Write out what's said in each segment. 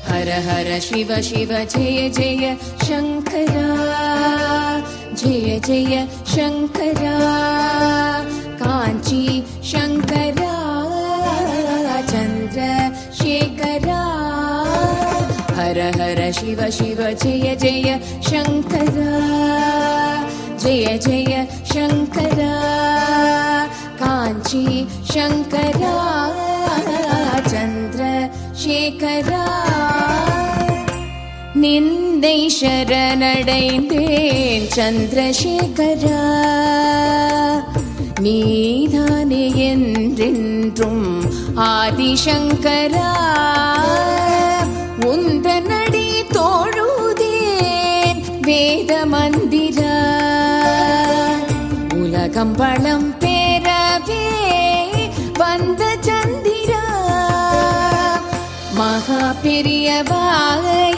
हर हर शिव शिव जय जय शंकरा, जय जय शंकरा, कांची शंकरा, चंद्रशेखरा। हर हर शिव शिव जय जय शंकरा, जय जय शंकरा, कांची शंकरा, चंद्रशेखरा। நின்னை சரணடைந்தேன் சந்திரசேகரா, நீதானே என்றென்றும் ஆதிசங்கரா. உந்தனடி தோழுதேன் வேத மந்திரா, உலகம் பலம் பெறவே வந்த சந்திரா. மகா பெரியவா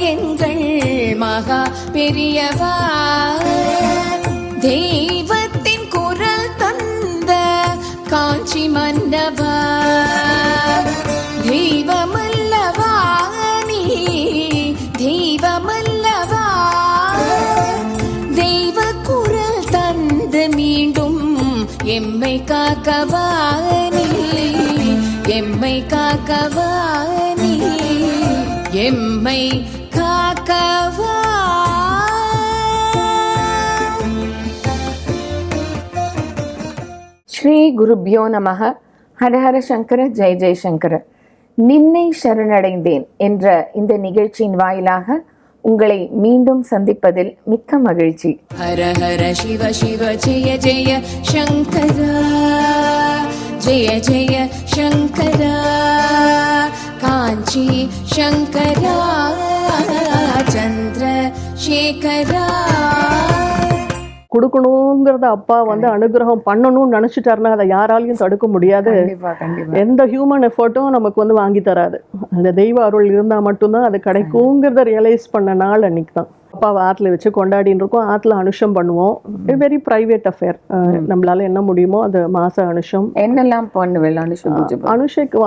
எங்கள் மகா பெரியவா, தெய்வத்தின் குரல் தந்த காஞ்சி மன்னவா. தெய்வமல்லவா நீ, தெய்வமல்லவா, தெய்வ குரல் தந்து மீண்டும் எம்மை காக்கவா நீ, எம்மை காக்கவா நீ, எம்மை காக்கவா. ஸ்ரீ குருப்யோ நமக. ஹரஹர சங்கர, ஜெய ஜெயசங்கர. நின்னை சரணடைந்தேன் என்ற இந்த நிகழ்ச்சியின் வாயிலாக உங்களை மீண்டும் சந்திப்பதில் மிக்க மகிழ்ச்சி. ஹர ஹர சிவ சிவ ஜெய ஜெய சங்கரா, ஜெய ஜெய சங்கரா, காஞ்சி சங்கரா, சந்திரசேகரா. கொடுக்கணுங்கிறத அப்பா வந்து அனுகிரகம் பண்ணணும்னு நினைச்சிட்டாருன்னா அதை யாராலையும் தடுக்க முடியாது. எந்த ஹியூமன் எஃபர்ட்டும் நமக்கு வந்து வாங்கி தராது. அந்த தெய்வ அருள் இருந்தால் மட்டும்தான் அது கிடைக்குங்கிறத ரியலைஸ் பண்ண நாள் அன்னைக்கு தான். அப்பாவை ஆற்றுல வச்சு கொண்டாடின்னு இருக்கோம். ஆற்றுல அனுஷம் பண்ணுவோம். Very private affair. நம்மளால என்ன முடியுமோ அது மாச அனுஷம். என்னெல்லாம் பண்ணுவேன்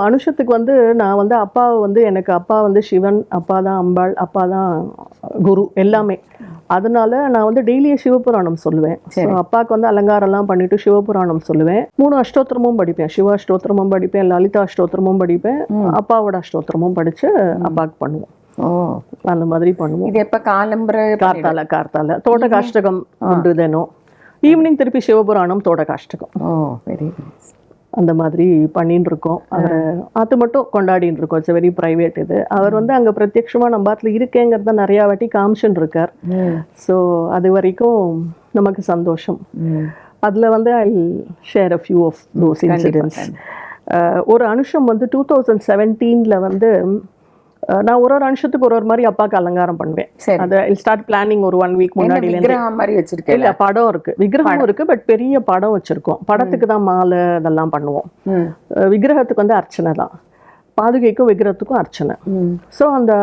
அனுஷத்துக்கு வந்து நான் வந்து அப்பாவை வந்து எனக்கு அப்பா வந்து சிவன், அப்பா தான் அம்பாள், அப்பா தான் குரு எல்லாமே. அதனால நான் வந்து டெய்லியே சிவபுராணம் சொல்லுவேன். அப்பாவுக்கு வந்து அலங்காரம்லாம் பண்ணிட்டு சிவபுராணம் சொல்லுவேன். 3 அஷ்டோத்திரமும் படிப்பேன். சிவ அஷ்டோத்திரமும் படிப்பேன், லலிதா அஷ்டோத்திரமும் படிப்பேன், அப்பாவோட அஷ்டோத்திரமும் படிச்சு அப்பாவுக்கு பண்ணுவோம். அந்த மாதிரி பண்ணுவோம். இது எப்ப? கார்த்தால தோட்ட காஷ்டகம் உண்டு தினம். ஈவினிங் திருப்பி சிவபுராணம், தோட்ட காஷ்டகம். அந்த மாதிரி பண்ணின்னு இருக்கோம். அவரை அது மட்டும் கொண்டாடின்னு இருக்கோம். It's very private. இது அவர் வந்து அங்கே பிரத்யட்சமாக நம்ம பாட்டில் இருக்கேங்கிறத நிறையா வாட்டி காமிச்சுன்னு இருக்கார். ஸோ அது வரைக்கும் நமக்கு சந்தோஷம். அதில் வந்து I share a few of those incidents. ஒரு அனுஷம் வந்து 2017 வந்து நான் ஒரு அனுஷத்துக்கு ஒரு மாதிரி அப்பாவுக்கு அலங்காரம் பண்ணுவேன். அதை ஸ்டார்ட் பிளானிங் ஒரு 1 வீக் முன்னாடி. இல்ல படம் இருக்கு, விக்கிரகம் இருக்கு, பட் பெரிய படம் வச்சிருக்கோம். படத்துக்கு தான் மாலை அதெல்லாம் பண்ணுவோம். விக்கிரகத்துக்கு வந்து அர்ச்சனை தான். பாதுகைக்கும் விக்கிரகத்துக்கும் அர்ச்சனை. ஸோ அந்த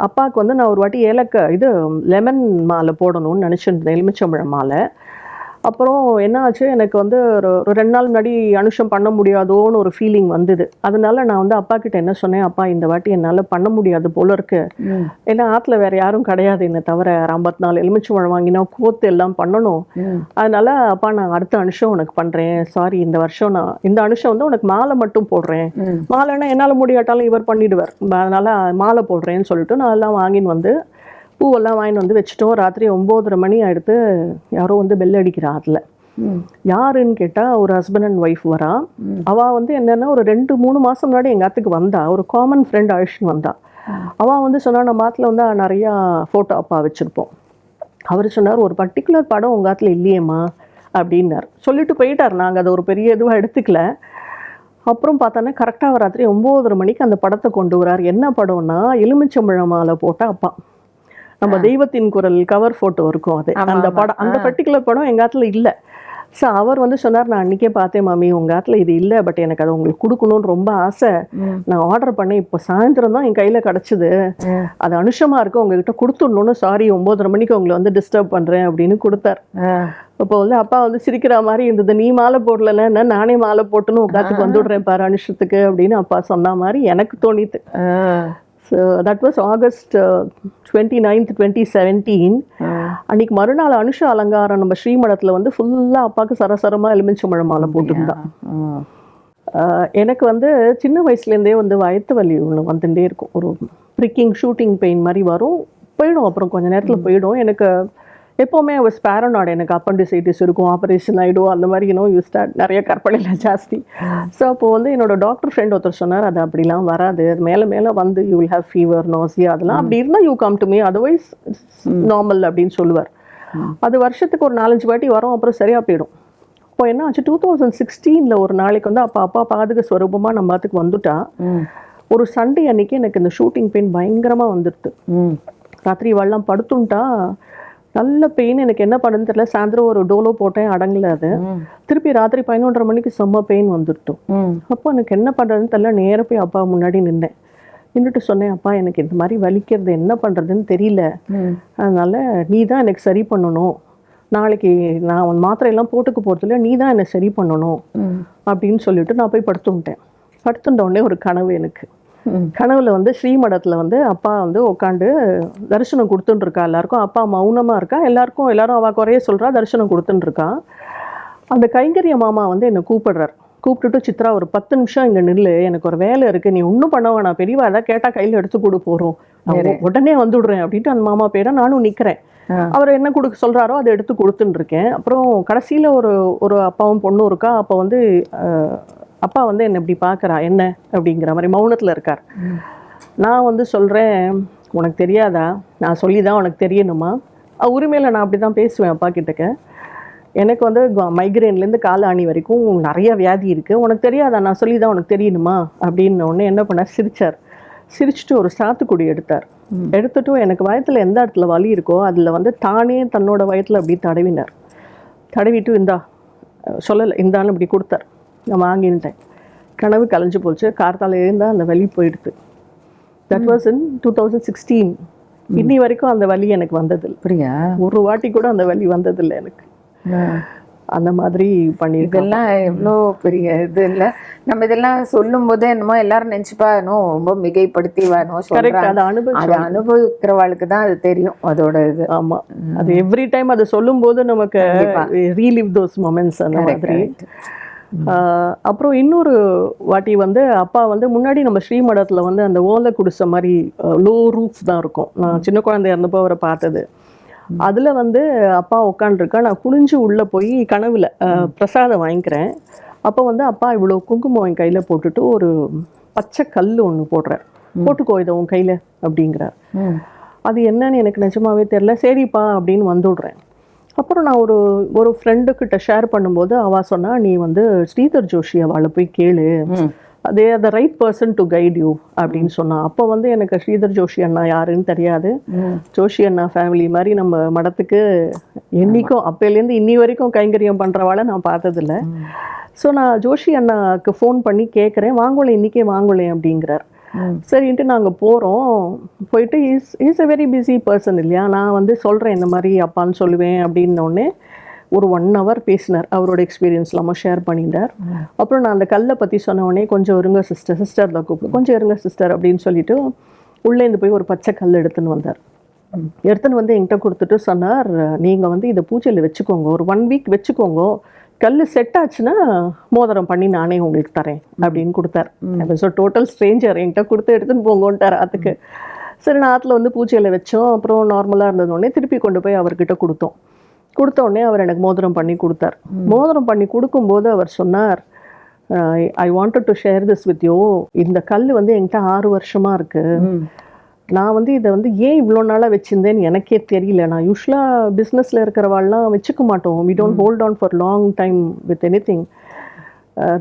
அப்பாவுக்கு வந்து நான் ஒரு வாட்டி இது லெமன் மாலை போடணும்னு நினச்சிருந்தேன், எலுமிச்சம்பழம் மாலை. அப்புறம் என்ன ஆச்சு, எனக்கு வந்து ஒரு 2 நாள் முன்னாடி அனுஷம் பண்ண முடியாதோன்னு ஒரு ஃபீலிங் வந்தது. அதனால நான் வந்து அப்பா கிட்ட என்ன சொன்னேன், அப்பா இந்த வாட்டி என்னால் பண்ண முடியாது போல இருக்கு. ஏன்னா ஆற்றுல வேற யாரும் கிடையாது என்னை தவிர. 54 எலுமிச்சம்பழம் வாங்கினா கோத்து எல்லாம் பண்ணணும். அதனால அப்பா நான் அடுத்த அனுஷம் உனக்கு பண்றேன், சாரி இந்த வருஷம் நான் இந்த அனுஷம் வந்து உனக்கு மாலை மட்டும் போடுறேன். மாலைன்னா என்னால் முடியாட்டாலும் இவர் பண்ணிடுவார், அதனால மாலை போடுறேன்னு சொல்லிட்டு நான் எல்லாம் வாங்கின்னு வந்து பூவெல்லாம் வாங்கிட்டு வந்து வச்சுட்டோம். ராத்திரி 9:30 மணி ஆயிடுத்து. யாரோ வந்து பெல் அடிக்கிறா. அதில் யாருன்னு கேட்டால் ஒரு ஹஸ்பண்ட் அண்ட் ஒய்ஃப் வரா. அவள் வந்து என்னென்னா ஒரு 2-3 மாதம் முன்னாடி எங்கள் ஆத்துக்கு வந்தா. ஒரு காமன் ஃப்ரெண்ட் அழிச்சுன்னு வந்தா. அவள் வந்து சொன்னா, நம்ம ஆற்றுல வந்து நிறையா ஃபோட்டோ அப்பா வச்சுருப்போம். அவர் சொன்னார், ஒரு பர்டிகுலர் படம் உங்கள் ஆற்றுல இல்லையேம்மா அப்படின்னார். சொல்லிட்டு போயிட்டார். நாங்கள் அதை ஒரு பெரிய இதுவாக எடுத்துக்கல. அப்புறம் பார்த்தோன்னா கரெக்டாக ராத்திரி 9:30 மணிக்கு அந்த படத்தை கொண்டு வரார். என்ன படம்னா எலுமிச்சம்பழம் மாலை போட்ட அப்பா. நம்ம தெய்வத்தின் குரல் கவர் ஃபோட்டோ இருக்கும் அது. அந்த படம், அந்த பர்டிகுலர் படம் எங்கள் ஆற்றுல இல்லை. ஸோ அவர் வந்து சொன்னார், நான் அன்றைக்கே பார்த்தேன் மாமி, உங்கள் ஆத்தில் இது இல்லை, பட் எனக்கு அதை உங்களுக்கு கொடுக்கணும்னு ரொம்ப ஆசை. நான் ஆர்டர் பண்ணேன், இப்போ சாயந்தரம் தான் என் கையில் கிடச்சிது. அது அனுஷமாக இருக்கும், உங்ககிட்ட கொடுத்துடணும்னு, சாரி 9:30 மணிக்கு உங்களை வந்து டிஸ்டர்ப் பண்ணுறேன் அப்படின்னு கொடுத்தார். அப்போ வந்து அப்பா வந்து சிரிக்கிற மாதிரி இருந்தது. நீ மாலை போடலன்னா நானே மாலை போட்டுன்னு உட்காந்துக்கு வந்துவிடுறேன் பாரு அனுஷத்துக்கு அப்படின்னு அப்பா சொன்ன மாதிரி எனக்கு தோணித்து. So that was August 29th 2017. அன்னைக்கு மறுநாள் அனுஷா அலங்காரம் நம்ம ஸ்ரீமடத்தில் வந்து ஃபுல்லாக அப்பாவுக்கு சரசரமாக எலுமிச்சம்பழம் மாலை போட்டுருந்தான். எனக்கு வந்து சின்ன வயசுலேருந்தே வந்து வயிற்று வலி ஒன்று வந்துட்டே இருக்கும். ஒரு ப்ரிக்கிங் ஷூட்டிங் பெயின் மாதிரி வரும், போயிடும், அப்புறம் கொஞ்சம் நேரத்தில் போயிடும். எனக்கு எப்போவுமே வாஸ் பேரனாய்டு. எனக்கு அப்பண்டிசைட்டிஸ் இருக்கும், ஆப்ரேஷன் ஆகிடும், அந்த மாதிரி யூ ஸ்டார்ட் நிறைய கற்பனையில் ஜாஸ்தி. ஸோ அப்போது வந்து என்னோடய டாக்டர் ஃப்ரெண்ட் ஒருத்தர் சொன்னார், அது அப்படிலாம் வராது, அது மேலே மேலே வந்து you will have fever, nausea, அதெல்லாம் அப்படி இருந்தால் you come to me, otherwise normal அப்படின்னு சொல்லுவார். அது வருஷத்துக்கு ஒரு 4-5 வாட்டி வரும், அப்புறம் சரியாக போயிடும். இப்போ என்ன ஆச்சு, 2016 ஒரு நாளைக்கு வந்து அப்பா பாதுக ஸ்வரூபமாக நம்ம அதுக்கு வந்துட்டா. ஒரு சண்டே அன்னைக்கு எனக்கு இந்த ஷூட்டிங் பெயின் பயங்கரமாக வந்துடுது. ராத்திரி வெள்ளம் படுத்துட்டா நல்ல பெயின். எனக்கு என்ன பண்ணுன்னு தெரியல. சாயந்தரம் ஒரு டோலோ போட்டேன், அடங்கல. அது திருப்பி ராத்திரி 11:30 மணிக்கு செம்ம பெயின் வந்துட்டோம். அப்போ எனக்கு என்ன பண்ணுறதுன்னு தெரியல. நேராக போய் அப்பா முன்னாடி நின்றுட்டு சொன்னேன், அப்பா எனக்கு இந்த மாதிரி வலிக்கிறது, என்ன பண்ணுறதுன்னு தெரியல, அதனால் நீ தான் எனக்கு சரி பண்ணணும், நாளைக்கு நான் உன் மாத்திரையெல்லாம் போட்டுக்க போகிறதில்ல, நீ தான் என்னை சரி பண்ணணும் அப்படின்னு சொல்லிட்டு நான் போய் படுத்துட்டேன். படுத்துட்ட உடனே ஒரு கனவு எனக்கு. கனவுல வந்து ஸ்ரீமடத்தில் வந்து அப்பா வந்து உட்காந்து தரிசனம் கொடுத்துட்டுருக்கா எல்லாருக்கும். அப்பா மௌனமாக இருக்கா, எல்லாரும் அவள் குறைய சொல்கிறா, தரிசனம் கொடுத்துட்டுருக்கா. அந்த கைங்கரிய மாமா வந்து என்னை கூப்பிடுறார். கூப்பிட்டுட்டு, சித்ரா ஒரு 10 நிமிஷம் இங்கே நில்லு, எனக்கு ஒரு வேலை இருக்குது, நீ ஒன்றும் பண்ண வேணாம், பெரியவா எதாவது கேட்டால் கையில் எடுத்து கொடு போகிறோம், உடனே வந்துவிடுறேன் அப்படின்ட்டு அந்த மாமா பேரை நானும் நிற்கிறேன். அவர் என்ன கொடுக்க சொல்கிறாரோ அதை எடுத்து கொடுத்துன்னு இருக்கேன். அப்புறம் கடைசியில் ஒரு அப்பாவும் பொண்ணும் இருக்கா. அப்போ வந்து அப்பா வந்து என்னை இப்படி பார்க்குறா, என்ன அப்படிங்கிற மாதிரி மௌனத்தில் இருக்கார். நான் வந்து சொல்கிறேன், உனக்கு தெரியாதா, நான் சொல்லி தான் உனக்கு தெரியணுமா? உரிமையில் நான் அப்படி தான் பேசுவேன் அப்பா கிட்டக்க. எனக்கு வந்து மைக்ரேன்லேருந்து காலாணி வரைக்கும் நிறைய வியாதி இருக்குது, உனக்கு தெரியாதா, நான் சொல்லி தான் உனக்கு தெரியணுமா அப்படின்னு உடனே என்ன பண்ணார், சிரித்தார். சிரிச்சுட்டு ஒரு சாத்துக்குடி எடுத்துட்டு எனக்கு வயத்தில் எந்த இடத்துல வலி இருக்கோ அதில் வந்து தானே தன்னோட வயத்தில் அப்படி தடவிட்டு இந்தா சொல்லலை, இந்தான்னு இப்படி கொடுத்தார். நான் வாங்கிட்டேன். கனவு கலைஞ்சு போச்சு. கார்த்தால இருந்தால் அந்த வலி போயிடுது. That was in 2016. இன்னி வரைக்கும் அந்த வலி எனக்கு வந்ததில்லை. அப்படியா? ஒரு வாட்டி கூட அந்த வலி வந்ததில்லை எனக்கு. அந்த மாதிரி பண்ணியிருக்கேன். இதெல்லாம் எவ்வளோ பெரிய இது இல்லை. நம்ம இதெல்லாம் சொல்லும் போது என்னமோ எல்லாரும் நினைச்சுப்பானோ ரொம்ப மிகைப்படுத்திவானோ சொல்றாங்க. அதை அனுபவிக்கிறவாளுக்கு தான் அது தெரியும் அதோட இது. ஆமா, அது எவ்ரி டைம் அதை சொல்லும் போது நமக்கு ரீலிவ் தோஸ் மொமெண்ட்ஸ் அந்த மாதிரி. அப்புறம் இன்னொரு வாட்டி வந்து அப்பா வந்து முன்னாடி நம்ம ஸ்ரீமடத்தில் வந்து அந்த ஓலை குடிசை மாதிரி லோ ரூஃப் தான் இருக்கும். நான் சின்ன குழந்தை இருந்தப்போ அவரை பார்த்தது. அதில் வந்து அப்பா உட்காண்டிருக்கா. நான் குனிஞ்சு உள்ளே போய் கனவில் பிரசாதம் வாங்கிக்கிறேன். அப்போ வந்து அப்பா இவ்வளோ குங்குமம் என் கையில் போட்டுட்டு ஒரு பச்சை கல் ஒன்று போடுறார். போட்டுக்கோ இதை உன் கையில் அப்படிங்கிறார். அது என்னன்னு எனக்கு நிஜமாவே தெரில. சரிப்பா அப்படின்னு வந்துவிடுறேன். அப்புறம் நான் ஒரு ஃப்ரெண்டுக்கிட்ட ஷேர் பண்ணும்போது அவள் சொன்னா, நீ வந்து ஸ்ரீதர் ஜோஷி அவளை போய் கேளு, அதே the right person to guide you அப்படின்னு சொன்னான். அப்போ வந்து எனக்கு ஸ்ரீதர் ஜோஷி அண்ணா யாருன்னு தெரியாது. ஜோஷி அண்ணா ஃபேமிலி மாதிரி நம்ம மடத்துக்கு என்னைக்கும் அப்போலேருந்து இன்னி வரைக்கும் கைங்கரியம் பண்ணுறவாளை நான் பார்த்ததில்ல. ஸோ நான் ஜோஷி அண்ணாவுக்கு ஃபோன் பண்ணி கேட்குறேன், வாங்கலேன் இன்றைக்கே வாங்கலேன் அப்படிங்கிறார். சரின்ட்டு நாங்கள் போகிறோம். போயிட்டு is a very busy person இல்லையா. நான் வந்து சொல்கிறேன் இந்த மாதிரி அப்பான்னு சொல்லுவேன் அப்படின்னோடனே ஒரு 1 hour பேசினார். அவரோட எக்ஸ்பீரியன்ஸ்லாமா ஷேர் பண்ணிட்டார். அப்புறம் நான் அந்த கல்லை பற்றி சொன்ன உடனே கொஞ்சம் இருங்க சிஸ்டர் தான் கூப்பிடு, கொஞ்சம் இருங்க சிஸ்டர் அப்படின்னு சொல்லிட்டு உள்ளேருந்து போய் ஒரு பச்சை கல் எடுத்துன்னு வந்தார். எடுத்துன்னு வந்து என்கிட்ட கொடுத்துட்டு சொன்னார், நீங்கள் வந்து இதை பூஜையில் வச்சுக்கோங்க, ஒரு 1 week வச்சுக்கோங்க, கல் செட் ஆச்சுன்னா மோதிரம் பண்ணி நானே உங்களுக்கு தரேன் அப்படின்னு கொடுத்தார். ஸோ டோட்டல் ஸ்ட்ரேஞ்சர் என்கிட்ட கொடுத்து எடுத்துன்னு போங்கன்ட்டார் ஆற்றுக்கு. சரி நான் ஆற்றுல வந்து பூஜையில் வச்சோம். அப்புறம் நார்மலாக இருந்ததுடனே திருப்பி கொண்டு போய் அவர்கிட்ட கொடுத்த உடனே அவர் எனக்கு மோதிரம் பண்ணி கொடுத்தார். மோதிரம் பண்ணி கொடுக்கும்போது அவர் சொன்னார், I wanted to share this with you. இந்த கல் வந்து என்கிட்ட 6 வருஷமாக இருக்குது. நான் வந்து இதை வந்து ஏன் இவ்வளோ நாளாக வச்சுருந்தேன்னு எனக்கே தெரியல. நான் யூஸ்வலாக பிஸ்னஸில் இருக்கிறவாள்லாம் வச்சுக்க மாட்டோம். We don't hold on for long time with anything.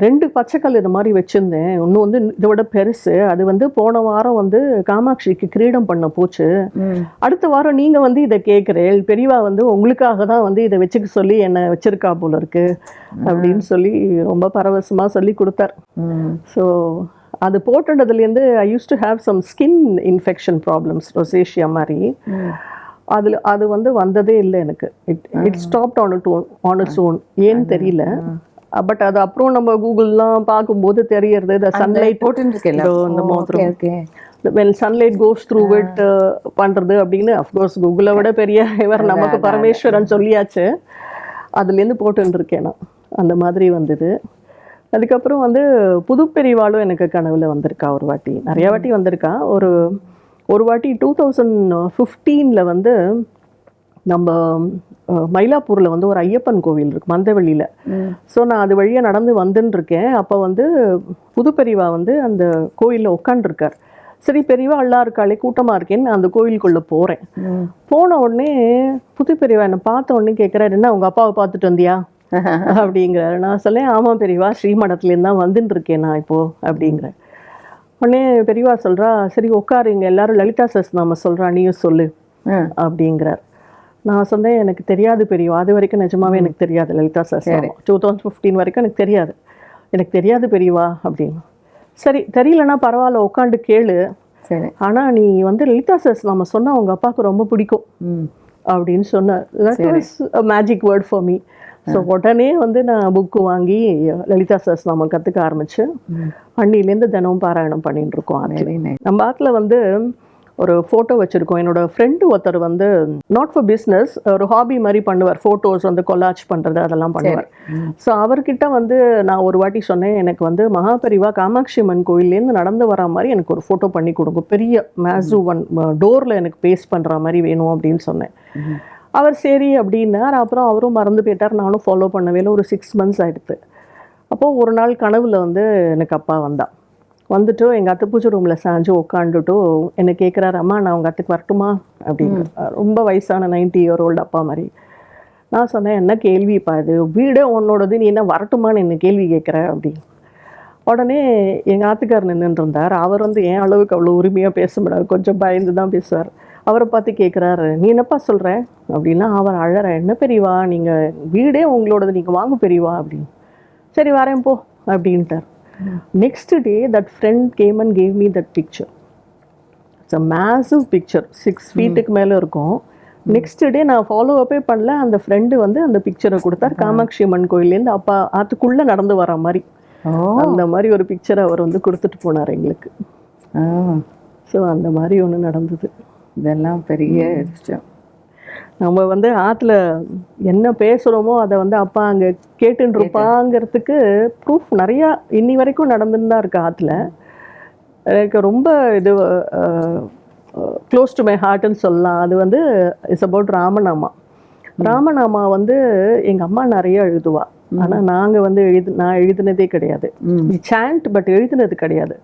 2 பச்சைக்கல் இது மாதிரி வச்சுருந்தேன். ஒன்று வந்து இதை விட பெருசு. அது வந்து போன வாரம் வந்து காமாட்சிக்கு கிரீடம் பண்ண போச்சு. அடுத்த வாரம் நீங்கள் வந்து இதை கேட்குறேன், பெரியவா வந்து உங்களுக்காக தான் வந்து இதை வச்சுக்க சொல்லி என்னை வச்சிருக்கா போல இருக்கு அப்படின்னு சொல்லி ரொம்ப பரவசமாக சொல்லி கொடுத்தார். ஸோ அது போட்டுட்டதுலேருந்து I used to have some skin infection problems, rosacea மாதிரி. அது வந்து வந்ததே இல்லை எனக்கு. It stopped on its own. ஏன்னு தெரியல. பட் அது அப்புறம் நம்ம கூகுள்லாம் பார்க்கும்போது தெரியறது, இந்த சன்லைட் இந்த மோதிரம் when sunlight goes through it பண்ணுறது அப்படின்னு. அஃப்கோர்ஸ் கூகுளை விட பெரிய இவர் நமக்கு பரமேஸ்வரன் சொல்லியாச்சு. அதுலேருந்து போட்டுருக்கேன் நான். அந்த மாதிரி வந்தது. அதுக்கப்புறம் வந்து புதுப்பெரிவாளும் எனக்கு கனவுல வந்திருக்கா ஒரு வாட்டி. நிறைய வாட்டி வந்திருக்கா. ஒரு வாட்டி 2015 வந்து நம்ம மயிலாப்பூரில் வந்து ஒரு ஐயப்பன் கோவில் இருக்குது மந்தவெளியில். ஸோ நான் அது வழியாக நடந்து வந்துன்னு இருக்கேன். அப்போ வந்து புதுப்பெரிவா வந்து அந்த கோயிலில் உட்காண்டிருக்கார். சரி பெரியவா அல்லா இருக்காளே கூட்டமாக இருக்கேன்னு நான் அந்த கோயிலுக்குள்ளே போகிறேன். போன உடனே புதுப்பெரிவா என்னை பார்த்த உடனே கேட்குறாரு, என்ன உங்கள் அப்பாவை பார்த்துட்டு வந்தியா அப்படிங்கிறாரு. நான் சொல்லேன், ஆமாம் பெரியவா, ஸ்ரீமடத்துலேருந்து தான் வந்துட்டு இருக்கேன் நான் இப்போது அப்படிங்கிறேன். உடனே பெரியவா சொல்கிறா, சரி உட்காருங்க, எல்லாரும் லலிதா சஹஸ்ரநாமம் சொல்கிறா, நீயும் சொல்லு அப்படிங்கிறார். நான் சொன்னேன், எனக்கு தெரியாது பெரியவா, அது வரைக்கும் நிஜமாவே எனக்கு தெரியாது லலிதா சஹஸ்ரநாமம். 2015 வரைக்கும் எனக்கு தெரியாது பெரியவா அப்படின்னு. சரி தெரியலன்னா பரவாயில்ல, உட்காந்து கேளு. சரி, ஆனால் நீ வந்து லலிதா சஹஸ்ரநாமம் சொன்னால் உங்கள் அப்பாவுக்கு ரொம்ப பிடிக்கும் அப்படின்னு சொன்னார். That was a magic word for me. So உடனே வந்து நான் புக்கு வாங்கி லலிதா சஹஸ்ரநாமம் கற்றுக்க ஆரம்பிச்சு அன்னிலேருந்து தினமும் பாராயணம் பண்ணிட்டு இருக்கோம். நம்ம ஆத்தில் வந்து ஒரு ஃபோட்டோ வச்சுருக்கோம். என்னோட ஃப்ரெண்டு ஒருத்தர் வந்து நாட் ஃபார் பிஸ்னஸ், ஒரு ஹாபி மாதிரி பண்ணுவார். ஃபோட்டோஸ் வந்து கொலாச் பண்ணுறது அதெல்லாம் பண்ணுவார். ஸோ அவர்கிட்ட வந்து நான் ஒரு வாட்டி சொன்னேன், எனக்கு வந்து மகாபெரிவா காமாட்சி அம்மன் கோயிலேருந்து நடந்து வர மாதிரி எனக்கு ஒரு ஃபோட்டோ பண்ணி கொடுங்க, பெரிய மேசு டோரில் எனக்கு பேஸ்ட் பண்ணுற மாதிரி வேணும் அப்படின்னு சொன்னேன். அவர் சரி அப்படின்னார். அப்புறம் அவரும் மறந்து போயிட்டார். நானும் ஃபாலோ பண்ணவே இல்லை. ஒரு 6 months ஆகிடுது. அப்போது ஒரு நாள் கனவுல வந்து எனக்கு அப்பா வந்துட்டு எங்கள் அத்தை பூஜை ரூமில் சாஞ்சு உட்காந்துட்டு என்னை கேட்குறாரு, அம்மா நான் உங்கள் அத்தைக்கு வரட்டுமா அப்படின்னு. ரொம்ப வயசான 90 year old அப்பா மாதிரி. நான் சொன்னேன், என்ன கேள்விப்பா இது, வீடே உன்னோடது, நீ என்ன வரட்டுமான்னு என்ன கேள்வி கேட்குற அப்படின்னு. உடனே எங்கள் ஆத்துக்கார் நின்றுட்டு இருந்தார். அவர் வந்து என் அளவுக்கு அவ்வளோ உரிமையாக பேச முடியாது, கொஞ்சம் பயந்து தான் பேசுவார். அவரை பார்த்து கேட்குறாரு, நீ என்னப்பா சொல்கிற அப்படின்னா. அவர் அழற, என்ன பெரியவா, நீங்கள் வீடே உங்களோடது, நீங்கள் வாங்க பெரியவா அப்படின்னு. சரி வரேன் போ அப்படின்ட்டார். Next day that friend game and gave me that picture. It's a massive picture, 6 feet மேலே இருக்கும். நெக்ஸ்ட் டே நான் ஃபாலோ அப்பே பண்ணல. அந்த ஃப்ரெண்டு வந்து அந்த பிக்சரை கொடுத்தார். காமாட்சி அம்மன் கோயிலேருந்து அப்பா ஆத்துக்குள்ளே நடந்து வர மாதிரி அந்த மாதிரி ஒரு பிக்சரை அவர் வந்து கொடுத்துட்டு போனார் எங்களுக்கு. ஸோ அந்த மாதிரி ஒன்று நடந்தது. இதெல்லாம் பெரிய விஷயம். நம்ம வந்து ஆற்றுல என்ன பேசுகிறோமோ அதை வந்து அப்பா அங்கே கேட்டுன்னு இருப்பாங்கிறதுக்கு ப்ரூஃப் நிறையா இன்னி வரைக்கும் நடந்துன்னு தான் இருக்கு ஆற்றுல. எனக்கு ரொம்ப இது க்ளோஸ் டு மை ஹார்ட்னு சொல்லலாம். அது வந்து இட்ஸ் அபவுட் ராமநாமா வந்து எங்கள் அம்மா நிறைய எழுதுவா. ஆனால் நாங்கள் வந்து நான் எழுதினதே கிடையாது. சாண்ட் பட் எழுதினது கிடையாது.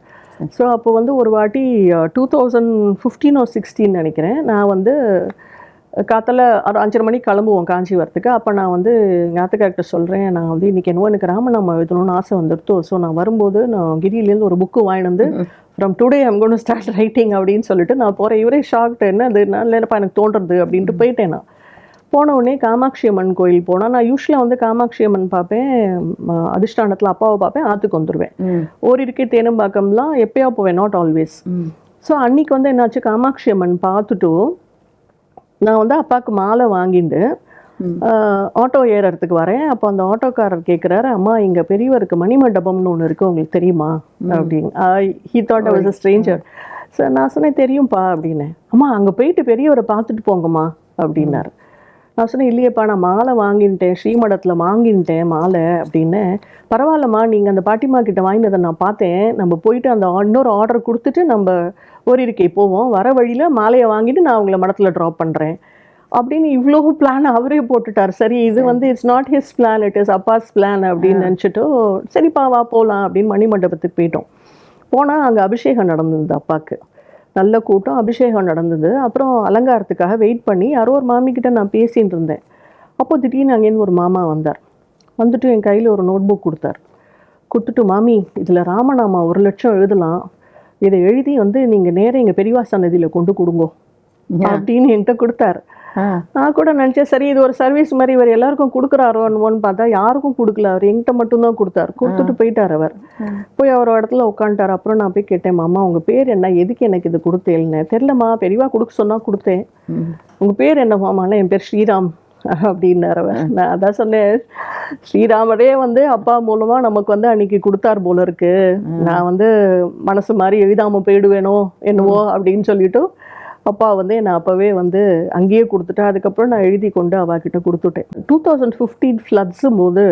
ஸோ அப்போ வந்து ஒரு வாட்டி 2015 or 16 நினைக்கிறேன், நான் வந்து காத்தால ஒரு 5:30 மணிக்கு கிளம்புவோம் காஞ்சி வரத்துக்கு. அப்போ நான் வந்து ஞாத்துக்கார்ட்ட சொல்கிறேன், நான் வந்து இன்றைக்கி என்னவோ எனக்கு ராமநாமா எழுதணும்னு ஆசை வந்துடுத்தோ. ஸோ நான் வரும்போது நான் கிரியிலேருந்து ஒரு புக்கு வாங்கிட்டு வந்து from today I'm gonna to start writing அப்படின்னு சொல்லிட்டு நான் போகிறேன். இவரே ஷாக்ட், என்ன அது நான் இல்லைப்பா எனக்கு தோன்றுறது அப்படின்ட்டு போயிட்டேன். நான் போன உடனே காமாட்சி அம்மன் கோயில் போனால், நான் யூஸ்வலாக வந்து காமாட்சி அம்மன் பார்ப்பேன், அதிஷ்டானத்தில் அப்பாவை பார்ப்பேன், ஆற்றுக்கு வந்துடுவேன். ஓரிருக்கை தேனம்பாக்கம்லாம் எப்போயா போவேன், நாட் ஆல்வேஸ். ஸோ அன்றைக்கி வந்து என்னாச்சு, காமாட்சி அம்மன் பார்த்துட்டு நான் வந்து அப்பாவுக்கு மாலை வாங்கிட்டு ஆட்டோ ஏறறதுக்கு வரேன். அப்போ அந்த ஆட்டோக்காரர் கேட்குறாரு, அம்மா இங்கே பெரியவருக்கு மணிமண்டபம்னு ஒன்று இருக்குது, உங்களுக்கு தெரியுமா அப்படின்னு. He thought I was a stranger. Sir நான் சொன்னேன், தெரியும்ப்பா அப்படின்னு. அம்மா அங்கே போயிட்டு பெரியவரை பார்த்துட்டு போங்கம்மா அப்படின்னாரு. நான் சொன்னேன், இல்லையப்பா நான் மாலை வாங்கிட்டேன், ஸ்ரீமடத்தில் வாங்கிட்டேன் மாலை அப்படின்னு. பரவாயில்லம்மா, நீங்கள் அந்த பாட்டிமா கிட்ட வாங்கினதை நான் பார்த்தேன், நம்ம போயிட்டு அந்த இன்னொரு ஆர்டர் கொடுத்துட்டு நம்ம ஓரிருக்கை போவோம், வர வழியில் மாலையை வாங்கிட்டு நான் உங்களை மடத்தில் ட்ராப் பண்ணுறேன் அப்படின்னு இவ்வளோ பிளான் அவரே போட்டுட்டார். சரி இது வந்து it's not his plan, it is Abbas plan அப்படின்னு நினச்சிட்டு சரிப்பா வா போகலாம் அப்படின்னு மணிமண்டபத்துக்கு போயிட்டோம். போனால் அங்கே அபிஷேகம் நடந்தது, அப்பாவுக்கு நல்ல கூட்டம், அபிஷேகம் நடந்தது. அப்புறம் அலங்காரத்துக்காக வெயிட் பண்ணி யாரோ ஒரு மாமிக்கிட்ட நான் பேசிகிட்டு இருந்தேன். அப்போ திடீர்னு அங்கேருந்து ஒரு மாமா வந்தார். வந்துட்டு என் கையில் ஒரு நோட் புக் கொடுத்துட்டு, மாமி இதில் ராமநாமா 1,00,000 எழுதலாம், இதை எழுதி வந்து நீங்கள் நேராக எங்கள் பெரியவா சன்னதியில் கொண்டு கொடுங்கோ அப்படின்னு என்கிட்ட கொடுத்தாரு. நான் கூட நினச்சேன், சரி இது ஒரு சர்வீஸ் மாதிரி இவர் எல்லாருக்கும் கொடுக்குறாரோன்னு பார்த்தா யாருக்கும் கொடுக்கல, அவர் என்கிட்ட மட்டும்தான் கொடுத்தாரு. கொடுத்துட்டு போயிட்டார். அவர் போய் அவர் இடத்துல உட்காந்துட்டார். அப்புறம் நான் போய் கேட்டேன், மாமா உங்கள் பேர் என்ன, எதுக்கு எனக்கு இது கொடுத்தேன்னு. தெரிலம்மா, பெரியவா கொடுக்க சொன்னால் கொடுத்தேன். உங்கள் பேர் என்ன மாமானா, என் பேர் ஸ்ரீராம் அப்படின்னாரு அவர். நான் அதான் சொன்னேன், ஸ்ரீராமரே வந்து அப்பா மூலமாக நமக்கு வந்து அன்னைக்கு கொடுத்தார் போல இருக்கு, நான் வந்து மனசு மாதிரி எழுதாமல் போயிடுவேனோ என்னவோ அப்படின்னு சொல்லிட்டு அப்பா வந்து என்னை அப்போவே வந்து அங்கேயே கொடுத்துட்டேன். அதுக்கப்புறம் நான் எழுதி கொண்டு அவகிட்ட கொடுத்துட்டேன். 2015 ஃப்ளட்ஸும் போது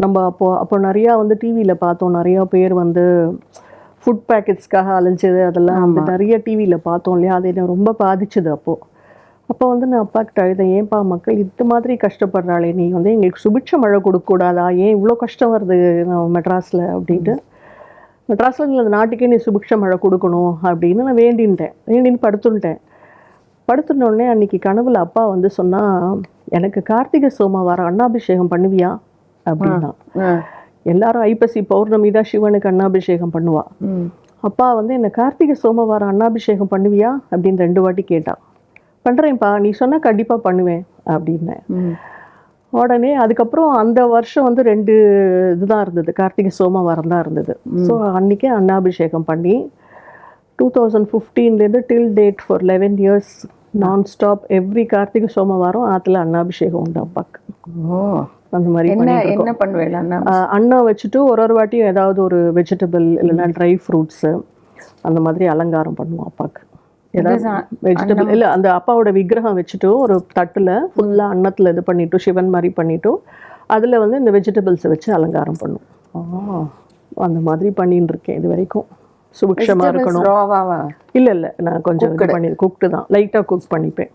நம்ம அப்போ நிறையா வந்து டிவியில் பார்த்தோம், நிறையா பேர் வந்து ஃபுட் பேக்கெட்ஸ்க்காக அலைஞ்சது, அதெல்லாம் வந்து நிறைய டிவியில் பார்த்தோம் இல்லையா. அது என்ன ரொம்ப பாதிச்சுது. அப்போ வந்து நான் அப்பா கிட்ட அழுதேன், ஏன்பா மக்கள் இது மாதிரி கஷ்டப்படுறாளே, நீ வந்து எங்களுக்கு சுபிட்ச மழை கொடுக்கக்கூடாதா, ஏன் இவ்வளோ கஷ்டம் வருது மெட்ராஸில் அப்படின்ட்டு. மெட்ராஸில் இந்த நாட்டுக்கே நீ சுபிக்ஷ மழை கொடுக்கணும் அப்படின்னு நான் வேண்டின்னு படுத்துட்டோடனே அன்றைக்கி கனவுல அப்பா வந்து சொன்னால், எனக்கு கார்த்திகை சோமவாரம் அன்னாபிஷேகம் பண்ணுவியா அப்படின்னா. எல்லாரும் ஐப்பசி பௌர்ணமி தான் சிவனுக்கு அன்னாபிஷேகம் பண்ணுவா. அப்பா வந்து என்னை கார்த்திகை சோமவாரம் அன்னாபிஷேகம் பண்ணுவியா அப்படின்னு 2 வாட்டி கேட்டான். பண்ணுறேன்ப்பா, நீ சொன்னால் கண்டிப்பாக பண்ணுவேன் அப்படின்னேன். உடனே அதுக்கப்புறம் அந்த வருஷம் வந்து 2 இதுதான் இருந்தது, கார்த்திகை சோமவாரம் தான் இருந்தது. ஸோ அன்றைக்கே அன்னாபிஷேகம் பண்ணி 2015 டில் டேட் ஃபார் 11 years நான் ஸ்டாப் எவ்ரி கார்த்திகை சோமவாரம் ஆற்றுல அன்னாபிஷேகம் உண்டு அப்பாக்கு. அந்த மாதிரி என்ன பண்ணுவேன், அன்னம் வச்சுட்டு ஒரு வாட்டியும் ஏதாவது ஒரு வெஜிடபிள் இல்லைன்னா ட்ரை ஃப்ரூட்ஸு அந்த மாதிரி அலங்காரம் பண்ணுவோம் அப்பாவுக்கு. ஏதாவது வெஜிடபிள் இல்லை, அந்த அப்பாவோட விக்கிரகம் வச்சுட்டு ஒரு தட்டில் ஃபுல்லாக அன்னத்தில் இது பண்ணிவிட்டு சிவன் மாதிரி பண்ணிவிட்டு அதில் வந்து இந்த வெஜிடபிள்ஸை வச்சு அலங்காரம் பண்ணும். அந்த மாதிரி பண்ணின்னு இருக்கேன் இது வரைக்கும். சுபிக்ஷமாக இருக்கணும். இல்லை நான் கொஞ்சம் இது பண்ணி குக்டு தான், லைட்டாக குக் பண்ணிப்பேன்.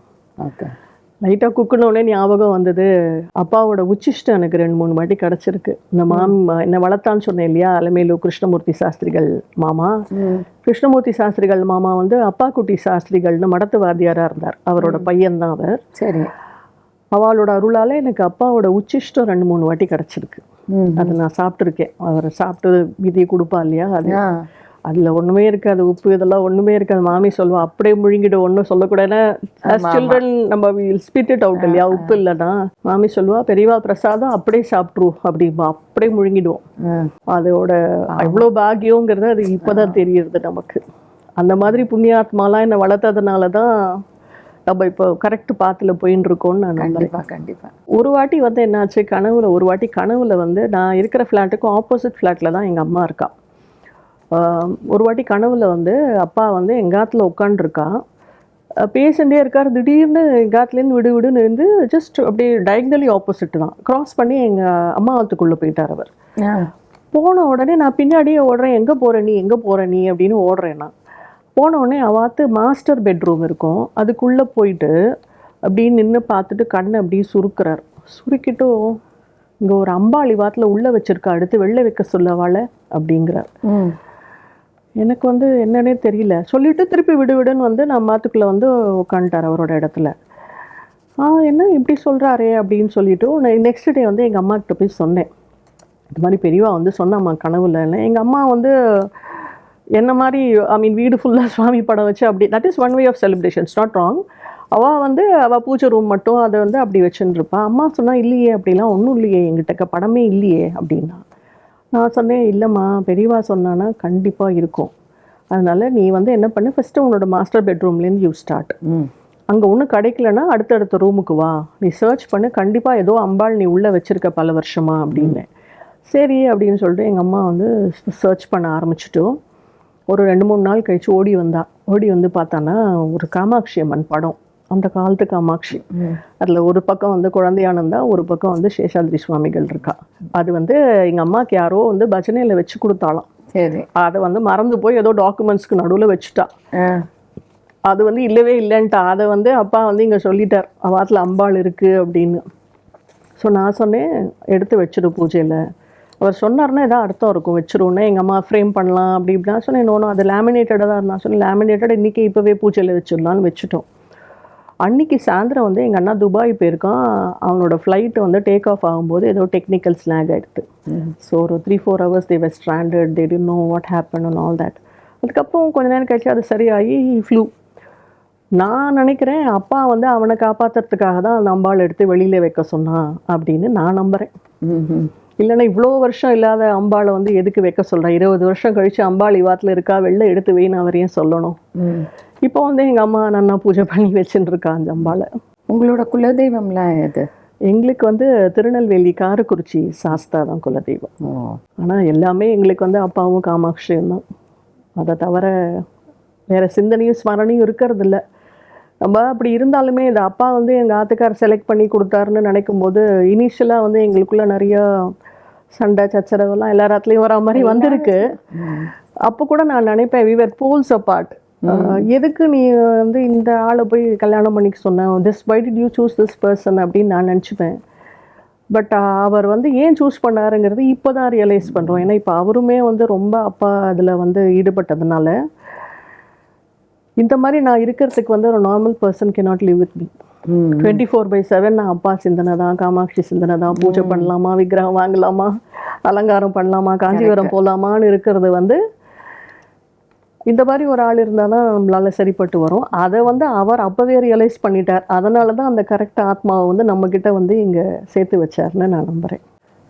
லைட்டாக குக்குனோடனே ஞாபகம் வந்தது, அப்பாவோட உச்சிஷ்டம் எனக்கு 2-3 வாட்டி கிடச்சிருக்கு. இந்த என்னை வளர்த்தான்னு சொன்னேன் இல்லையா, அலமேலு கிருஷ்ணமூர்த்தி சாஸ்திரிகள் மாமா. கிருஷ்ணமூர்த்தி சாஸ்திரிகள் மாமா வந்து அப்பா குட்டி சாஸ்திரிகள்னு மடத்து வாத்தியாராக இருந்தார், அவரோட பையன்தான் அவர். சரி, அவளோட அருளால் எனக்கு அப்பாவோட உச்சிஷ்டம் 2-3 வாட்டி கிடச்சிருக்கு. அதை நான் சாப்பிட்ருக்கேன். அவர் சாப்பிட்டு விதியை கொடுப்பா இல்லையா, அது அதில் ஒன்றுமே இருக்காது, உப்பு இதெல்லாம் ஒன்றுமே இருக்காது. மாமி சொல்லுவா அப்படியே முழுங்கிட்டு ஒன்றும் சொல்லக்கூடாதுன்னா, ஆஸ் சில்ட்ரன் நம்ம ஸ்பிட் இட் அவுட் இல்லையா, உப்பு இல்லைன்னா. மாமி சொல்லுவா பெரியவா பிரசாதம் அப்படியே சாப்பிட்ருவோம் அப்படிம்பா, அப்படியே முழுங்கிடுவோம். அதோட எவ்வளோ பாக்கியங்கிறது அது இப்போதான் தெரியுது நமக்கு. அந்த மாதிரி புண்ணியாத்மாலாம் என்னை வளர்த்ததுனால தான் நம்ம இப்போ கரெக்ட் பாத்தில் போயின்னு இருக்கோம்னு நான் நம்புறேன். கண்டிப்பாக ஒரு வாட்டி வந்து என்னாச்சு, கனவுல வந்து நான் இருக்கிற ஃப்ளாட்டுக்கும் ஆப்போசிட் ஃப்ளாட்டில் தான் எங்கள் அம்மா இருக்கா. ஒரு வாட்டி கனவுல வந்து அப்பா வந்து எங்காத்துல உட்காந்துருக்கா, பேசிகிட்டே இருக்கார். திடீர்னு எங்காத்துலேருந்து விடுன்னு இருந்து ஜஸ்ட் அப்படியே டயக்னலி ஆப்போசிட் தான் க்ராஸ் பண்ணி எங்கள் அம்மாவத்துக்குள்ளே போயிட்டார் அவர். போன உடனே நான் பின்னாடியே ஓடுறேன், எங்கே போகிற நீ அப்படின்னு ஓடுறேன். நான் போன உடனே அவாத்து மாஸ்டர் பெட்ரூம் இருக்கும், அதுக்குள்ளே போயிட்டு அப்படியே நின்று பார்த்துட்டு கண்ணை அப்படியே சுருக்கிறார். சுருக்கிட்டு இங்கே ஒரு அம்பாளி வாத்தில் உள்ளே வச்சிருக்கா, அடுத்து வெளில வைக்க சொல்லவாள அப்படிங்கிறார். எனக்கு வந்து என்னன்னே தெரியல. சொல்லிவிட்டு திருப்பி விடுன்னு வந்து நான் மாத்துக்குள்ளே வந்து உட்காந்துட்டார் அவரோட இடத்துல. என்ன இப்படி சொல்கிறாரே அப்படின்னு சொல்லிவிட்டு நெக்ஸ்ட் டே வந்து எங்கள் அம்மா கிட்ட போய் சொன்னேன், இது மாதிரி பெரியவா வந்து சொன்னாம்மா கனவுல. எங்கள் அம்மா வந்து என்ன மாதிரி வீடு ஃபுல்லாக சுவாமி படம் வச்சு அப்படி, that is one way of celebrations, not wrong. அவள் பூஜை ரூம் மட்டும் அதை வந்து அப்படி வச்சுன்னு இருப்பாள். அம்மா சொன்னால் இல்லையே அப்படிலாம் ஒன்றும் இல்லையே, எங்கிட்ட படமே இல்லையே அப்படின்னா. நான் சொன்னேன், இல்லைம்மா பெரியவா சொன்னான்னா கண்டிப்பாக இருக்கும், அதனால் நீ வந்து என்ன பண்ணு, ஃபஸ்ட்டு உன்னோட மாஸ்டர் பெட்ரூம்லேருந்து யூ ஸ்டார்ட். அங்கே ஒன்றும் கிடைக்கலன்னா அடுத்தடுத்த ரூமுக்கு வா, நீ சர்ச் பண்ணு, கண்டிப்பாக ஏதோ அம்பாள் நீ உள்ளே வச்சுருக்க பல வருஷமா அப்படின்னு. சரி அப்படின்னு சொல்லிட்டு எங்கள் அம்மா வந்து சர்ச் பண்ண ஆரம்பிச்சிட்டோம். ஒரு 2-3 நாள் கழிச்சு ஓடி வந்து பார்த்தான்னா ஒரு காமாட்சி அம்மன் படம், அந்த காலத்து காமாட்சி. அதில் ஒரு பக்கம் வந்து குழந்தையானந்தா, ஒரு பக்கம் வந்து சேஷாத்ரி சுவாமிகள் இருக்கா. அது வந்து எங்கள் அம்மாவுக்கு யாரோ வந்து பஜனையில் வச்சு கொடுத்தாலாம். சரி, அதை வந்து மறந்து போய் ஏதோ டாக்குமெண்ட்ஸ்க்கு நடுவில் வச்சுட்டா. அது வந்து இல்லவே இல்லைன்ட்டா. அதை வந்து அப்பா வந்து இங்கே சொல்லிட்டார், அவாத்தில் அம்பாள் இருக்குது அப்படின்னு. ஸோ நான் சொன்னேன், எடுத்து வச்சிடு பூஜையில். அவர் சொன்னார்னா ஏதாவது அர்த்தம் இருக்கும், வச்சிருவோன்னே. எங்கள் அம்மா ஃப்ரேம் பண்ணலாம் அப்படி இப்படின்னா சொன்னேன். இன்னொன்று அது லேமினேட்டடாக தான் இருந்தால் சொன்னேன், லேமினேட்டட் இன்றைக்கி இப்போவே பூஜையில் வச்சிடலான்னு வச்சுட்டோம். அன்னைக்கு சாயந்தரம் வந்து எங்கள் அண்ணா துபாய் போயிருக்கான். அவனோட ஃப்ளைட்டு வந்து டேக் ஆஃப் ஆகும்போது ஏதோ டெக்னிக்கல் ஸ்லாக் ஆகிடுது. ஸோ ஒரு 3-4 hours they were stranded, they didn't know what happened and all that. அதுக்கப்புறம் கொஞ்ச நேரம் கழிச்சு அது சரியாகி ஃப்ளூ. நான் நினைக்கிறேன் அப்பா வந்து அவனை காப்பாற்றுறதுக்காக தான் அந்த அம்பாள் எடுத்து வெளியில் வைக்க சொன்னான் அப்படின்னு நான் நம்புகிறேன். இல்லைன்னா இவ்வளோ வருஷம் இல்லாத அம்பாளை வந்து எதுக்கு வைக்க சொல்கிறேன்? 20 வருஷம் கழிச்சு அம்பாள் இவாத்தில் இருக்கா, வெளில எடுத்து வைன்னு அவரையும் சொல்லணும். இப்போ வந்து எங்கள் அம்மா நன்னா பூஜை பண்ணி வச்சுட்டு இருக்கா அந்த அம்பாளை. உங்களோட குலதெய்வம்லாம் எது? எங்களுக்கு வந்து திருநெல்வேலி காரக்குறிச்சி சாஸ்தா தான் குலதெய்வம். ஆனால் எல்லாமே எங்களுக்கு வந்து அப்பாவும் காமாட்சியும் தான். அதை தவிர வேறு சிந்தனையும் ஸ்மரணையும் இருக்கிறதில்ல. நம்ம அப்படி இருந்தாலுமே இந்த அப்பா வந்து எங்கள் ஆத்துக்கார் செலக்ட் பண்ணி கொடுத்தாருன்னு நினைக்கும் போது இனிஷியலாக வந்து எங்களுக்குள்ளே நிறையா சண்டை சச்சரவெல்லாம் எல்லா இடத்துலையும் வரா மாதிரி வந்திருக்கு. அப்போ கூட நான் நினைப்பேன் we were poles apart. எதுக்கு நீ வந்து இந்த ஆளை போய் கல்யாணம் பண்ணிக்க சொன்ன, why did you choose this person அப்படின்னு நான் நினச்சிப்பேன். பட் அவர் வந்து ஏன் சூஸ் பண்ணாருங்கிறது இப்போ தான் ரியலைஸ் பண்ணுறோம். ஏன்னா இப்போ அவருமே வந்து ரொம்ப அப்பா அதில் வந்து ஈடுபட்டதுனால இந்த மாதிரி நான் இருக்கிறதுக்கு வந்து ஒரு normal person cannot live with me. 24/7 நான் அப்பா சிந்தனை தான், காமாட்சி சிந்தனை தான். பூஜை பண்ணலாமா, விக்கிரகம் வாங்கலாமா, அலங்காரம் பண்ணலாமா, காஞ்சிபுரம் போகலாமான்னு இருக்கிறது வந்து இந்த மாதிரி ஒரு ஆள் இருந்தால் தான் நம்மளால சரிப்பட்டு வரும். அதை வந்து அவர் அப்போவே ரியலைஸ் பண்ணிட்டார். அதனால தான் அந்த கரெக்ட் ஆத்மாவை வந்து நம்மக்கிட்ட வந்து இங்கே சேர்த்து வச்சார்னு நான் நம்புகிறேன்.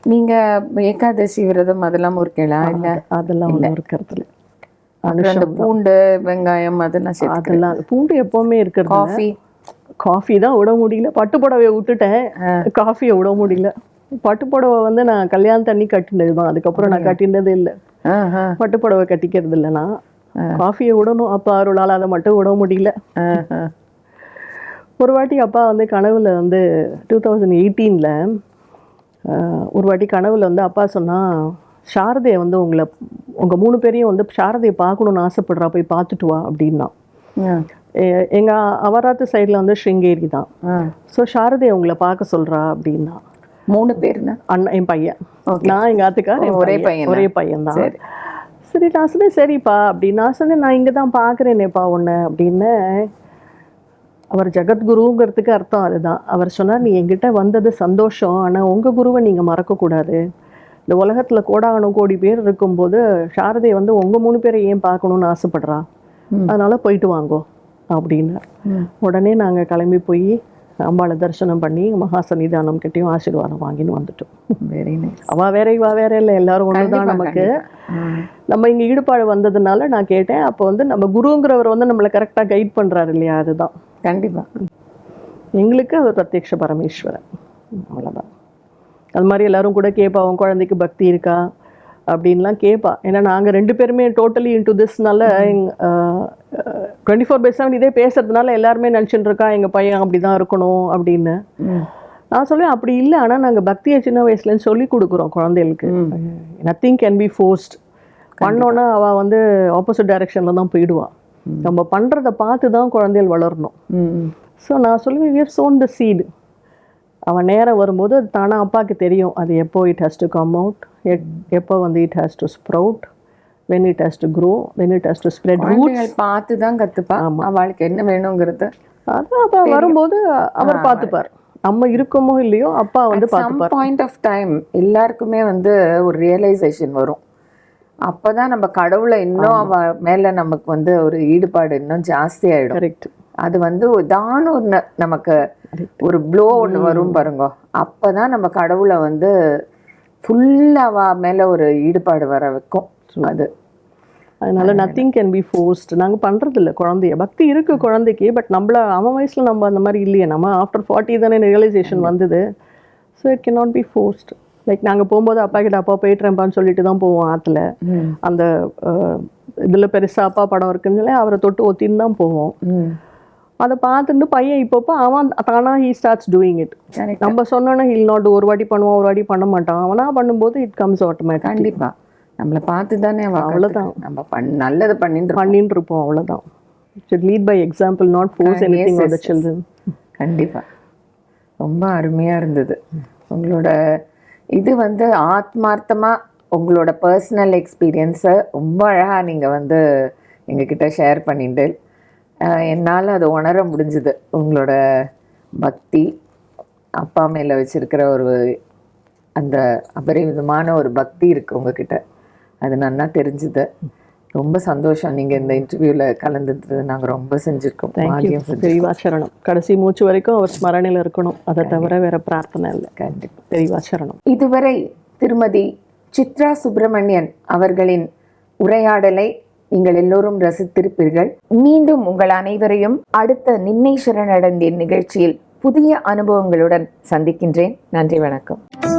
நீங்கள் ஏகாதசி விரதம் அதெல்லாம் இருக்கீங்களா? இல்லை, அதெல்லாம் ஒன்றும் இருக்கிறது இல்லை. அந்த பூண்டு வெங்காயம் அதெல்லாம் பூண்டு எப்போவுமே இருக்கிறது. காஃபி தான் விட முடியல. பட்டு புடவையை விட்டுட்டேன், காஃபியை விட முடியல. பட்டு புடவை வந்து நான் கல்யாணம் தண்ணி கட்டினது தான். அதுக்கப்புறம் நான் கட்டினதே இல்லை. பட்டு புடவை கட்டிக்கிறது இல்லை. நான் காஃபியை விடணும், அப்பா அருளால் அதை மட்டும் விட முடியல. ஒரு வாட்டி அப்பா வந்து கனவுல வந்து 2018 ஒரு வாட்டி கனவுல வந்து அப்பா சொன்னால், சாரதையை வந்து உங்கள் 3 பேரையும் வந்து சாரதையை பார்க்கணுன்னு ஆசைப்படுறா, போய் பார்த்துட்டு வா அப்படின்னா. எங்கள் அவராத்து சைடில் வந்து ஸ்ருங்கேரி தான். ஸோ சாரதையை உங்களை பார்க்க சொல்கிறா அப்படின்னா. 3 பேர்னா அண்ணா, என் பையன், நான் எங்கள் ஆத்துக்கார், ஒரே பையன் தான். சரி, நான் சொன்னேன் சரிப்பா அப்படின்னு. நான் சொன்னேன் நான் இங்கே தான் பார்க்குறேனேப்பா ஒன்று அப்படின்னு. அவர் ஜெகத்குருங்கிறதுக்கு அர்த்தம் அதுதான். அவர் சொன்னார், நீ என்கிட்ட வந்தது சந்தோஷம், ஆனால் உங்கள் குருவை நீங்கள் மறக்கக்கூடாது. இந்த உலகத்தில் கோடி பேர் இருக்கும்போது சாரதையை வந்து உங்கள் 3 பேரை ஏன் பார்க்கணுன்னு ஆசைப்படுறா, அதனால் போயிட்டு வாங்கோ அப்படின்னார். உடனே நாங்கள் கிளம்பி போய் அம்பாளை தரிசனம் பண்ணி மகா சன்னிதானம் கிட்டையும் ஆசீர்வாதம் வாங்கின்னு வந்துட்டோம். Very nice. அவள் வேற இல்லை, எல்லாரும் ஒன்று தான் நமக்கு. நம்ம இங்கே ஈடுபாடு வந்ததுனால நான் கேட்டேன். அப்போ வந்து நம்ம குருங்கிறவர் வந்து நம்மளை கரெக்டாக கைட் பண்ணுறாரு இல்லையா, அதுதான். கண்டிப்பாக எங்களுக்கு அவர் பிரத்யக்ஷ பரமேஸ்வரன், அவ்வளோதான். அது மாதிரி எல்லாரும் கூட கேட்பா, அவன் குழந்தைக்கு பக்தி இருக்கா அப்படின்லாம் கேட்பா. ஏன்னா நாங்கள் 2 பேருமே டோட்டலி இன்டு திஸ்னால 24/7 இதே பேசுறதுனால எல்லாருமே நினச்சிட்டு இருக்கா எங்கள் பையன் அப்படி தான் இருக்கணும் அப்படின்னு. நான் சொல்லுவேன் அப்படி இல்லை, ஆனால் நாங்கள் பக்தியை சின்ன வயசுலேருந்து சொல்லி கொடுக்குறோம் குழந்தைகளுக்கு. Nothing can be forced. பண்ணோன்னா அவள் வந்து ஆப்போசிட் டைரக்ஷனில் தான் போயிடுவாள். நம்ம பண்ணுறதை பார்த்து தான் குழந்தைகள் வளரணும். ஸோ நான் சொல்லுவேன், we have sown the seed. அவன் நேரம் வரும்போது அது தானாக அப்பாவுக்கு தெரியும், அது எப்போ it has to come out, எப்போ வந்து it has to sprout, when it has to grow, when it has to spread roots. பார்த்து தான் கற்றுப்பா அவளுக்கு என்ன வேணுங்கிறது. அதான் அப்பா வரும்போது அவர் பார்த்துப்பார். நம்ம இருக்கோமோ இல்லையோ அப்பா வந்து பார்த்துப்பார். பாயிண்ட் ஆஃப் டைம் எல்லாருக்குமே வந்து ஒரு ரியலைசேஷன் வரும். அப்போதான் நம்ம கடவுளை இன்னும் அவ மேலே நமக்கு வந்து ஒரு ஈடுபாடு இன்னும் ஜாஸ்தி ஆகிடும். கரெக்ட். அது வந்து தான் ஒன்று நமக்கு ஒரு ப்ளோ ஒன்று வரும் பாருங்க. அப்போதான் நம்ம கடவுளை வந்து ஃபுல்லாக அவ மேலே ஒரு ஈடுபாடு வர வைக்கும். அது அதனால நத்திங் கேன் பி ஃபோர்ஸ்ட். நாங்கள் பண்ணுறதில்ல குழந்தைய. பக்தி இருக்குது குழந்தைக்கு, பட் நம்மள அவன் வயசில் நம்ம அந்த மாதிரி இல்லையே. நம்ம ஆஃப்டர் 40 தானே ரியலைசேஷன் வந்தது. So it can not be forced. Like நாங்கள் போகும்போது அப்பா கிட்ட அப்பா போயிட்டுறேன்ப்பான்னு சொல்லிட்டு தான் போவோம். ஆற்றுல அந்த இதில் பெருசாக அப்பா படம் இருக்குன்னு சொல்லி அவரை தொட்டு ஒத்தின்னு தான் போவோம். அதை பார்த்துட்டு பையன் இப்பப்போ அவன் தானாக ஹீ ஸ்டார்ட்ஸ் டூயிங் இட். நம்ம சொன்னோன்னா ஹீல் நாட் ஒரு வாட்டி பண்ணுவான், ஒரு வாட்டி பண்ண மாட்டான். அவனா பண்ணும்போது இட் கம்ஸ் ஆட்டோமேட்டிக். கண்டிப்பாக நம்மளை பார்த்து தானே அவ்வளோதான். நம்ம நல்லது பண்ணிட்டு இருப்போம், அவ்வளோதான். should lead by example, not force anything on the children. கண்டிப்பாக ரொம்ப அருமையாக இருந்தது உங்களோட இது வந்து ஆத்மார்த்தமாக உங்களோட பர்சனல் எக்ஸ்பீரியன்ஸை ரொம்ப அழகாக நீங்கள் வந்து எங்ககிட்ட ஷேர் பண்ணிட்டு என்னால் அதை உணர முடிஞ்சுது. உங்களோட பக்தி, அப்பா மேலே வச்சிருக்கிற ஒரு அந்த அபரிவிதமான ஒரு பக்தி இருக்குது உங்ககிட்ட. அது நல்லா தெரிஞ்சுது. ரொம்ப சந்தோஷம் நீங்கள் இந்த இன்டர்வியூவில் கலந்துட்டு. நாங்கள் ரொம்ப செஞ்சுருக்கோம். பெரியவாச்சரணம். கடைசி மூச்சு வரைக்கும் அவர் ஸ்மரணையில் இருக்கணும். அதை தவிர வேற பிரார்த்தனை இல்லை. கண்டிப்பாக. பெரியவாச்சரணம். இதுவரை திருமதி சித்ரா சுப்பிரமணியன் அவர்களின் உரையாடலை நீங்கள் எல்லோரும் ரசித்திருப்பீர்கள். மீண்டும் உங்கள் அனைவரையும் அடுத்த நின்னை சரணடைந்தேன் நிகழ்ச்சியில் புதிய அனுபவங்களுடன் சந்திக்கின்றேன். நன்றி, வணக்கம்.